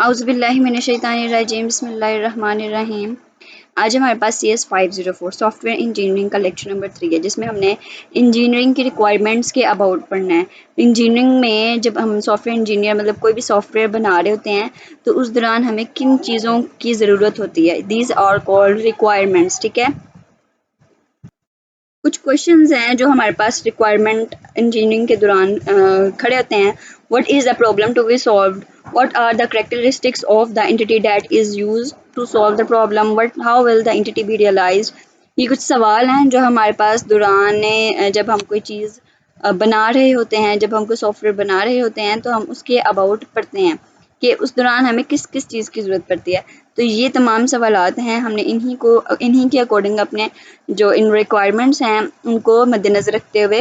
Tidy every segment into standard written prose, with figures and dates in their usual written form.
औज़ुबिल्लाहि मिनश्शैतानिर्रजीम बिस्मिल्लाहिर्रहमानिर्रहीम। आज हमारे पास CS 504 सॉफ्टवेयर इंजीनियरिंग का लेक्चर नंबर 3 है, जिसमें हमने इंजीनियरिंग की रिक्वायरमेंट्स के अबाउट पढ़ना है। इंजीनियरिंग में जब हम सॉफ्टवेयर इंजीनियर मतलब कोई भी सॉफ्टवेयर बना रहे होते हैं तो उस दौरान हमें किन चीज़ों की ज़रूरत होती है, दीज आर कॉल्ड रिक्वायरमेंट्स। ठीक है, कुछ क्वेश्चंस हैं जो हमारे पास रिक्वायरमेंट इंजीनियरिंग के दौरान खड़े होते हैं। What is the problem to be solved, what are the characteristics of the entity that is used to solve the problem, what how will the entity be realized. ये कुछ सवाल हैं जो हमारे पास दौरान जब हम कोई चीज़ बना रहे होते हैं, जब हम कोई सॉफ्टवेयर बना रहे होते हैं तो हम उसके अबाउट पढ़ते हैं कि उस दौरान हमें किस किस चीज़ की ज़रूरत पड़ती है। तो ये तमाम सवालात हैं, हमने इन्हीं के अकॉर्डिंग अपने जो इन रिक्वायरमेंट्स हैं उनको मद्देनज़र रखते हुए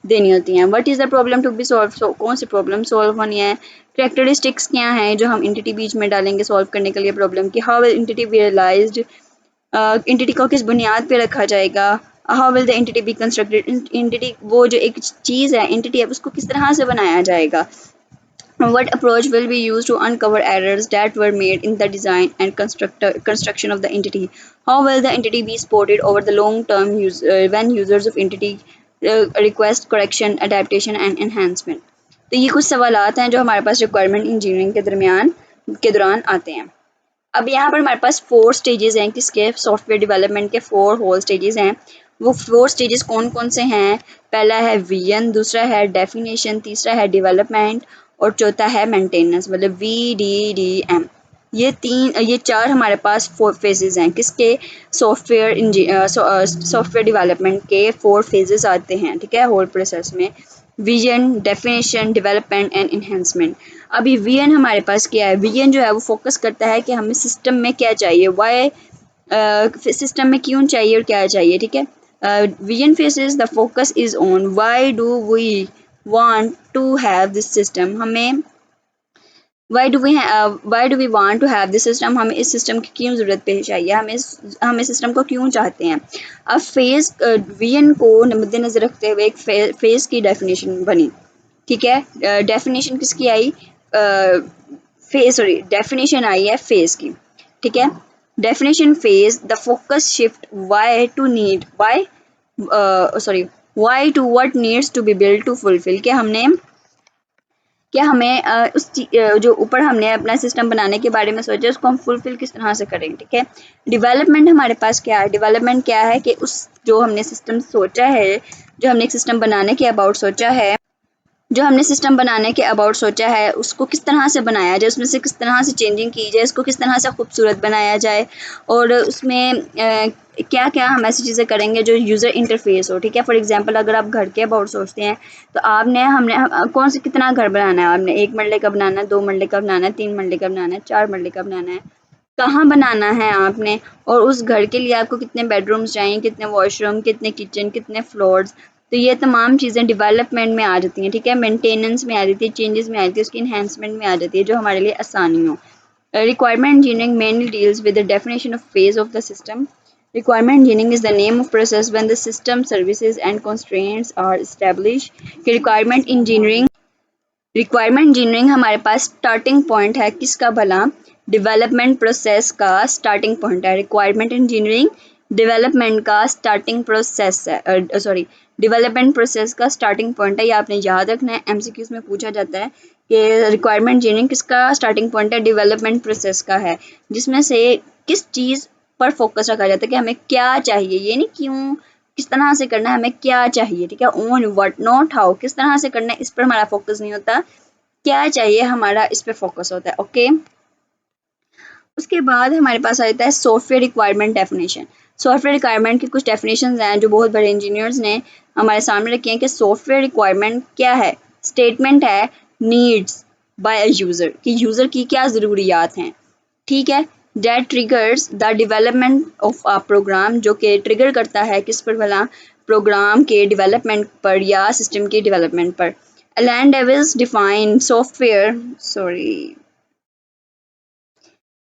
देनी होती हैं। What is the problem to be solve, कौन सी प्रॉब्लम सॉल्व होनी है। कैरेक्टरिस्टिक्स क्या हैं जो हम एंटिटी बीच में डालेंगे सॉल्व करने के लिए प्रॉब्लम की। How will entity be realized, entity को किस बुनियाद पे रखा जाएगा। How will the entity be constructed, entity वो जो एक चीज़ है एंटिटी है उसको किस तरह से बनाया जाएगा। What approach will be used to uncover errors that were made in the design and construction of the entity? How will the entity be supported over the long term when users of entity request correction, adaptation and enhancement? तो ये कुछ सवालात हैं जो हमारे पास requirement engineering के दौरान आते हैं। अब यहाँ पर हमारे पास 4 स्टेजेस हैं, किसके, सॉफ्टवेयर डेवलपमेंट के 4 होल स्टेजेस हैं। वो 4 स्टेजेस कौन कौन से हैं? पहला है विजन, दूसरा है डेफिनेशन, तीसरा है डेवलपमेंट और चौथा है मेंटेनेंस, मतलब VDDM। ये 4 हमारे पास 4 फेजेस हैं, किसके, सॉफ्टवेयर डेवलपमेंट के 4 फेजेस आते हैं। ठीक है, होल प्रोसेस में vision, definition, development and enhancement. अभी विजन हमारे पास क्या है? विजन जो है वो फोकस करता है कि हमें सिस्टम में क्या चाहिए, वाई सिस्टम में क्यों चाहिए और क्या चाहिए। ठीक है, vision phases the focus is on why do we want to have this system, हमें why do we want to have this system, हमें इस सिस्टम की क्यों ज़रूरत पेश आई है, हमें सिस्टम को क्यों चाहते हैं। अब फेज़ विजन को मद्देनज़र रखते हुए एक फेज़ की डेफिनेशन बनी। ठीक है, डेफिनेशन किसकी आई, डेफिनेशन आई है फेज़ की। ठीक है, definition phase the focus shift why to need why to what needs to be build to fulfil, कि हमने क्या हमें जो ऊपर हमने अपना सिस्टम बनाने के बारे में सोचा उसको हम फुलफिल किस तरह से करेंगे। ठीक है, डेवलपमेंट हमारे पास क्या है, डेवलपमेंट क्या है कि उस जो हमने सिस्टम सोचा है, जो हमने एक सिस्टम बनाने के अबाउट सोचा है, जो हमने सिस्टम बनाने के अबाउट सोचा है उसको किस तरह से बनाया जाए, उसमें से किस तरह से चेंजिंग की जाए, इसको किस तरह से खूबसूरत बनाया जाए और उसमें क्या क्या हम ऐसी चीज़ें करेंगे जो यूज़र इंटरफेस हो। ठीक है, फॉर एग्जांपल अगर आप घर के अबाउट सोचते हैं तो हमने कौन से कितना घर बनाना है, आपने 1 मरले का बनाना है, 2 मरले का बनाना है, 3 मरले का बनाना है, 4 मरले का बनाना है, कहाँ बनाना है आपने, और उस घर के लिए आपको कितने बेडरूम्स चाहिए, कितने वॉशरूम, कितने किचन, कितने फ्लोर्स। तो ये तमाम चीज़ें डेवलपमेंट में आ जाती हैं। ठीक है, मेंटेनेंस में आ जाती है, चेंजेस में आ जाती है, उसकी इन्हेंसमेंट में आ जाती है जो हमारे लिए आसानी हो। Requirement engineering mainly deals with the definition of phase of the system. Requirement engineering is the name of process when the system, services and constraints are established। कि रिक्वायरमेंट इंजीनियरिंग हमारे पास स्टार्टिंग पॉइंट है किसका भला, development process का starting point है। Requirement engineering development का starting process है, development process का स्टार्टिंग पॉइंट है। ये आपने याद रखना है, MCQs में पूछा जाता है कि रिक्वायरमेंट इंजीनियरिंग किसका स्टार्टिंग पॉइंट है, डेवलपमेंट प्रोसेस का है, जिसमें से किस चीज़ पर फोकस रखा जाता है कि हमें क्या चाहिए, ये नहीं क्यों, किस तरह से करना है, हमें क्या चाहिए। ठीक है, ओन व्हाट नॉट हाउ, किस तरह से करना है इस पर हमारा फोकस नहीं होता, क्या चाहिए हमारा इस पे फोकस होता है। ओके, उसके बाद हमारे पास आता है software requirement definition. Software requirement की कुछ डेफिनेशंस हैं जो बहुत बड़े इंजीनियर्स ने हमारे सामने रखी हैं कि सॉफ्टवेयर रिक्वायरमेंट क्या है। स्टेटमेंट है नीड्स बाय अ यूज़र, कि यूज़र की क्या ज़रूरियात हैं। ठीक है, that triggers the development of a program, जो कि ट्रिगर करता है किस पर भला, प्रोग्राम के डेवलपमेंट पर या सिस्टम के डेवलपमेंट पर। Alan Davis defined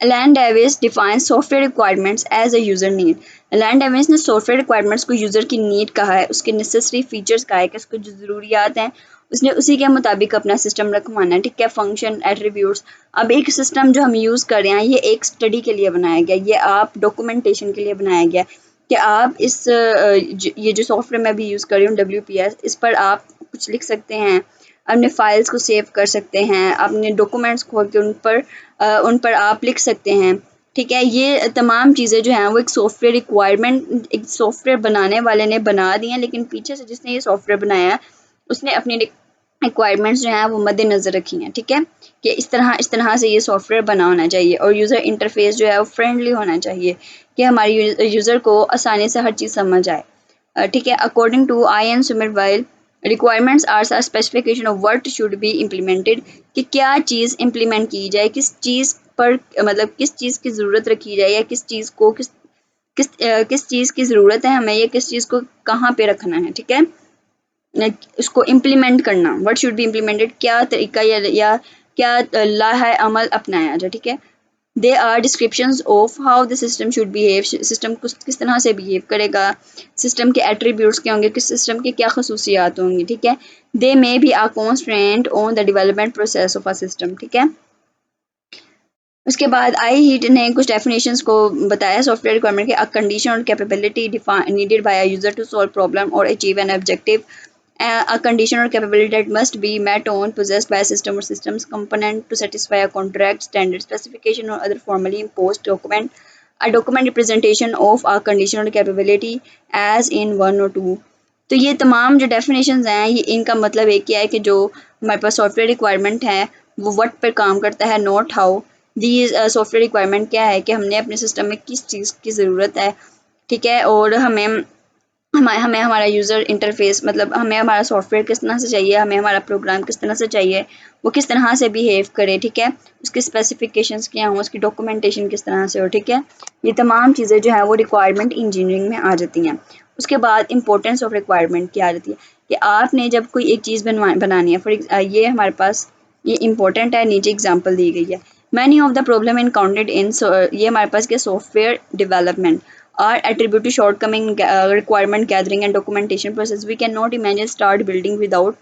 Alan Davis defines software requirements as a user need। Alan Davis ने software requirements को यूज़र की नीड कहा है, उसके नेसेसरी फीचर्स कहा है कि उसको जो ज़रूरियात हैं उसने उसी के मुताबिक अपना सिस्टम रखवाना है, ठीक है। Function, attributes. अब एक सिस्टम जो हम यूज़ कर रहे हैं ये एक स्टडी के लिए बनाया गया, ये आप डॉक्यूमेंटेशन के लिए बनाया गया कि आप ये जो सॉफ्टवेयर मैं भी यूज़ कर रही हूँ WPS, इस पर आप कुछ लिख सकते हैं, अपने फाइल्स को सेव कर सकते हैं, अपने डॉक्यूमेंट्स खोल के उन पर आप लिख सकते हैं, ठीक है। ये तमाम चीज़ें जो हैं वो एक सॉफ्टवेयर रिक्वायरमेंट, एक सॉफ्टवेयर बनाने वाले ने बना दी हैं, लेकिन पीछे से जिसने ये सॉफ्टवेयर बनाया है उसने अपनी रिक्वायरमेंट्स जो हैं वो मद्देनज़र रखी हैं, ठीक है, कि इस तरह से ये सॉफ्टवेयर बना होना चाहिए और यूज़र इंटरफेस जो है वो फ्रेंडली होना चाहिए कि हमारे यूज़र को आसानी से हर चीज़ समझ आए, ठीक है। According to IN Sommerville, requirements are specification of what should be implemented, कि क्या चीज़ इम्प्लीमेंट की जाए, किस चीज़ पर मतलब किस चीज़ की ज़रूरत रखी जाए, या किस चीज़ को किस चीज़ की ज़रूरत है हमें, या किस चीज़ को कहाँ पे रखना है, ठीक है। उसको इम्प्लीमेंट करना, व्हाट शुड बी इम्प्लीमेंटेड, क्या तरीका या क्या लाहा अमल अपनाया जाए, ठीक है। They are descriptions of how the system should behave, system किस तरह से बिहेव करेगा, सिस्टम के एट्रीब्यूट्स क्या होंगे, किस सिस्टम की क्या खसूसियात होंगी, ठीक है। They may be a constant on the development process of a system, ठीक है। उसके बाद आई हीट ने कुछ डेफिनेशंस को बताया सॉफ्टवेयर रिक्वायरमेंट के, अ कंडीशन और capability needed by a user to solve problem और achieve an objective, a condition or capability that must be met on possessed by a system or systems component to satisfy a contract, standard specification or other formally imposed document, a document representation of a condition or capability as in one or two। तो ये तमाम जो definitions हैं ये इनका मतलब एक ही है कि जो हमारे पास सॉफ्टवेयर रिक्वायरमेंट है वो व्हाट पर काम करता है, not how. These software requirement क्या है कि हमने अपने सिस्टम में किस चीज़ की ज़रूरत है, ठीक है, और हमें हमारा यूज़र इंटरफेस मतलब हमें हमारा सॉफ्टवेयर किस तरह से चाहिए, हमें हमारा प्रोग्राम किस तरह से चाहिए, वो किस तरह से बिहेव करे, ठीक है, उसके स्पेसिफिकेशंस क्या हों, उसकी डॉक्यूमेंटेशन किस तरह से हो, ठीक है। ये तमाम चीज़ें जो हैं वो रिक्वायरमेंट इंजीनियरिंग में आ जाती हैं। उसके बाद इंपॉर्टेंस ऑफ रिक्वायरमेंट क्या आ जाती है कि आपने जब कोई एक चीज़ बनानी है, ये हमारे पास ये इंपॉर्टेंट है, नीचे एग्जाम्पल दी गई है। Many of the problem encounted in, ये हमारे पास क्या software development are attributed to shortcoming requirement gathering and documentation process. We cannot imagine start building without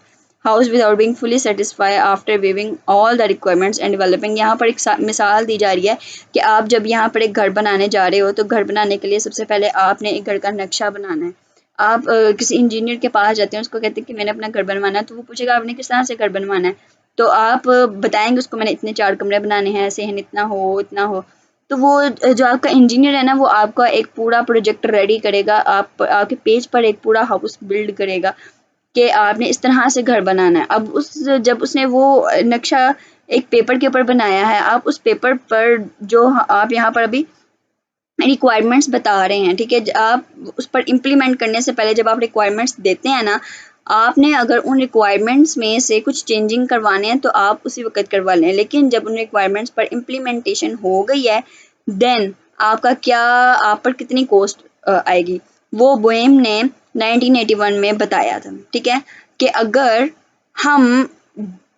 being fully satisfied after viewing all the requirements and developing। यहाँ पर एक मिसाल दी जा रही है कि आप जब यहाँ पर एक घर बनाने जा रहे हो तो घर बनाने के लिए सबसे पहले आपने एक घर का नक्शा बनाना है। आप किसी इंजीनियर के पास जाते हैं, उसको कहते हैं कि मैंने अपना घर बनवाना है, तो वो पूछेगा आपने किस तरह से घर बनवाना है, तो आप बताएंगे उसको मैंने इतने 4 कमरे बनाने हैं, ऐसे हैं, इतना हो इतना हो। तो वो जो आपका इंजीनियर है ना वो आपका एक पूरा प्रोजेक्ट रेडी करेगा, आपके पेज पर एक पूरा हाउस बिल्ड करेगा कि आपने इस तरह से घर बनाना है। अब जब उसने वो नक्शा एक पेपर के ऊपर बनाया है, आप उस पेपर पर जो आप यहाँ पर अभी रिक्वायरमेंट्स बता रहे हैं, ठीक है, आप उस पर इम्प्लीमेंट करने से पहले जब आप रिक्वायरमेंट्स देते हैं ना, आपने अगर उन रिक्वायरमेंट्स में से कुछ चेंजिंग करवाने हैं तो आप उसी वक्त करवा लें, लेकिन जब उन रिक्वायरमेंट्स पर इम्प्लीमेंटेशन हो गई है देन आप पर कितनी कॉस्ट आएगी, वो बोएम ने 1981 में बताया था, ठीक है, कि अगर हम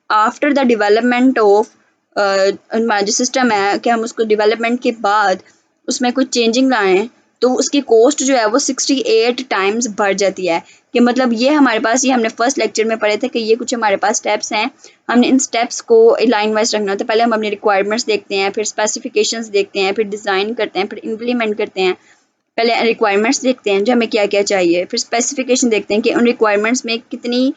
आफ्टर द डेवलपमेंट ऑफ हमारा जो सिस्टम है कि हम उसको डेवलपमेंट के बाद उसमें कुछ चेंजिंग लाएं तो उसकी कॉस्ट जो है वो 68 टाइम्स बढ़ जाती है। कि मतलब ये हमारे पास, ये हमने फर्स्ट लेक्चर में पढ़े थे कि ये कुछ हमारे पास स्टेप्स हैं, हमने इन स्टेप्स को लाइन वाइज रखना होता है। पहले हम अपनी रिक्वायरमेंट्स देखते हैं, फिर स्पेसिफिकेशंस देखते हैं, फिर डिज़ाइन करते हैं, फिर इम्प्लीमेंट करते हैं। पहले रिक्वायरमेंट्स देखते हैं जो हमें क्या क्या चाहिए, फिर स्पेसिफिकेशन देखते हैं कि उन रिक्वायरमेंट्स में कितनी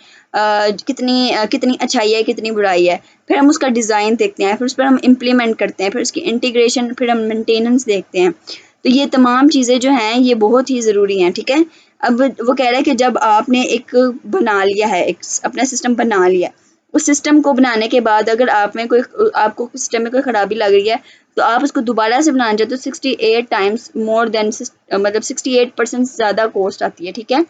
अच्छाई है, कितनी बुराई है, फिर हम उसका डिज़ाइन देखते हैं, फिर उस पर हम इम्प्लीमेंट करते हैं, फिर उसकी इंटीग्रेशन, फिर हम मेंटेनेंस देखते हैं। तो ये तमाम चीज़ें जो हैं ये बहुत ही ज़रूरी हैं, ठीक है। अब वो कह रहा है कि जब आपने एक बना लिया है, एक अपना सिस्टम बना लिया, उस सिस्टम को बनाने के बाद अगर आपको सिस्टम में कोई ख़राबी लग रही है तो आप उसको दोबारा से बनाना चाहते हो, 68 टाइम्स मोर देन मतलब 68% ज़्यादा कॉस्ट आती है, ठीक है।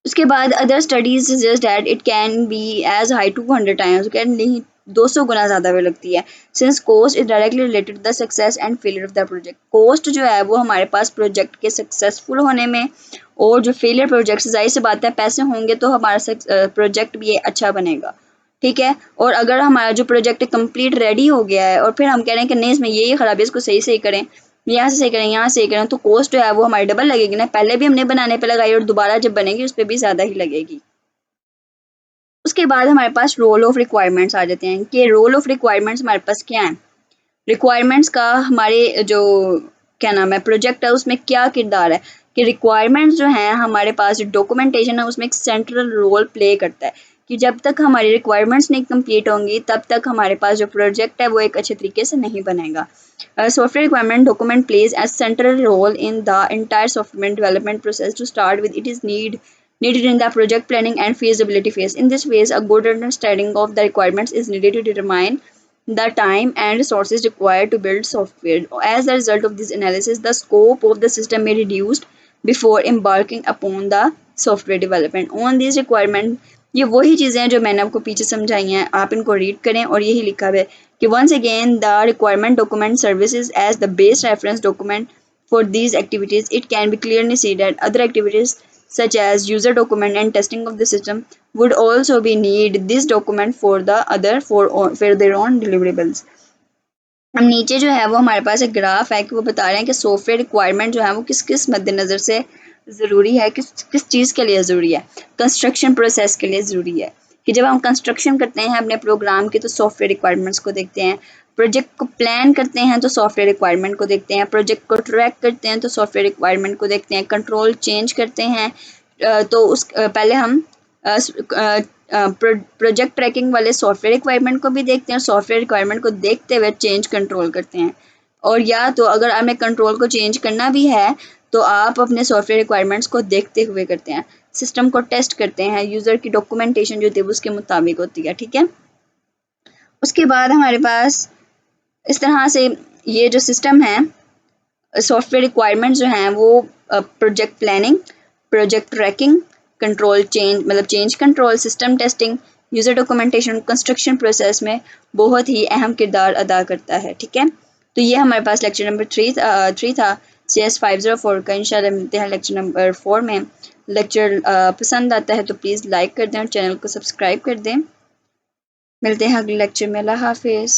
उसके बाद other studies suggest that it can be as high 200 times, can नहीं 200 गुना ज़्यादा भी लगती है। Since cost is directly related to the success and failure of the project, cost जो है वो हमारे पास प्रोजेक्ट के सक्सेसफुल होने में, और जो फेलियर प्रोजेक्ट जाहिर सी बात है पैसे होंगे तो हमारा प्रोजेक्ट भी अच्छा बनेगा, ठीक है। और अगर हमारा जो प्रोजेक्ट कंप्लीट रेडी हो गया है और फिर हम कह रहे हैं कि नहीं इसमें ये खराबी है, इसको सही सही करें, यहाँ से सही करें, यहाँ से सही करें, तो कॉस्ट जो है वो हमारी डबल लगेगी ना, पहले भी हमने बनाने पे लगाई और दोबारा जब बनेगी उस पर भी ज़्यादा ही लगेगी। उसके बाद हमारे पास रोल ऑफ रिक्वायरमेंट्स आ जाते हैं कि रोल ऑफ रिक्वायरमेंट्स हमारे पास क्या है। रिक्वायरमेंट्स का हमारे जो क्या नाम है प्रोजेक्ट है उसमें क्या किरदार है कि रिक्वायरमेंट्स जो हैं हमारे पास डॉक्यूमेंटेशन है उसमें एक सेंट्रल रोल प्ले करता है कि जब तक हमारी रिक्वायरमेंट्स नहीं कंप्लीट होंगी तब तक हमारे पास जो प्रोजेक्ट है वो एक अच्छे तरीके से नहीं बनेगा। Software requirement document plays a central role in the entire software development process. To start with, it is needed in the project planning and feasibility phase. In this phase, a good understanding of the requirements is needed to determine the time and resources required to build software. As a result of this analysis, the scope of the system may be reduced before embarking upon the software development. On these requirements, ये वही चीज़ें हैं जो मैंने आपको पीछे समझाई हैं, आप इनको रीड करें और यही लिखा हुआ है कि once again the requirement document services as the base reference document for these activities. It can be clearly seen that other activities such as user document and testing of the system would also be need this document for the other for their own deliverables. अब नीचे जो है वो हमारे पास एक graph है कि वो बता रहे हैं कि सॉफ्टवेयर रिक्वायरमेंट जो है वो किस किस मद्देनज़र से ज़रूरी है, किस किस चीज़ के लिए ज़रूरी है। कंस्ट्रक्शन प्रोसेस के लिए ज़रूरी है कि जब हम कंस्ट्रक्शन करते हैं अपने प्रोग्राम की तो सॉफ्टवेयर रिक्वायरमेंट्स को देखते हैं, प्रोजेक्ट को प्लान करते हैं तो सॉफ्टवेयर रिक्वायरमेंट को देखते हैं, प्रोजेक्ट को ट्रैक करते हैं तो सॉफ्टवेयर रिक्वायरमेंट को देखते हैं, कंट्रोल चेंज करते हैं तो उस पहले हम प्रोजेक्ट ट्रैकिंग वाले सॉफ्टवेयर रिक्वायरमेंट को भी देखते हैं और सॉफ्टवेयर रिक्वायरमेंट को देखते हुए चेंज कंट्रोल करते हैं। और या तो अगर हमें कंट्रोल को चेंज करना भी है तो आप अपने सॉफ्टवेयर रिक्वायरमेंट्स को देखते हुए करते हैं, सिस्टम को टेस्ट करते हैं, यूज़र की डॉक्यूमेंटेशन जो होती है उसके मुताबिक होती है। ठीक है, उसके बाद हमारे पास इस तरह से ये जो सिस्टम है सॉफ्टवेयर रिक्वायरमेंट्स जो हैं वो project planning, project tracking, control change मतलब change control, system testing, user documentation, construction process में बहुत ही अहम किरदार अदा करता है। ठीक है, तो ये हमारे पास लेक्चर नंबर थ्री था CS504 का। इंशाल्लाह मिलते हैं लेक्चर नंबर 4 में। लेक्चर पसंद आता है तो प्लीज़ लाइक कर दें और चैनल को सब्सक्राइब कर दें। मिलते हैं अगले लेक्चर में। अल्लाह हाफिज़।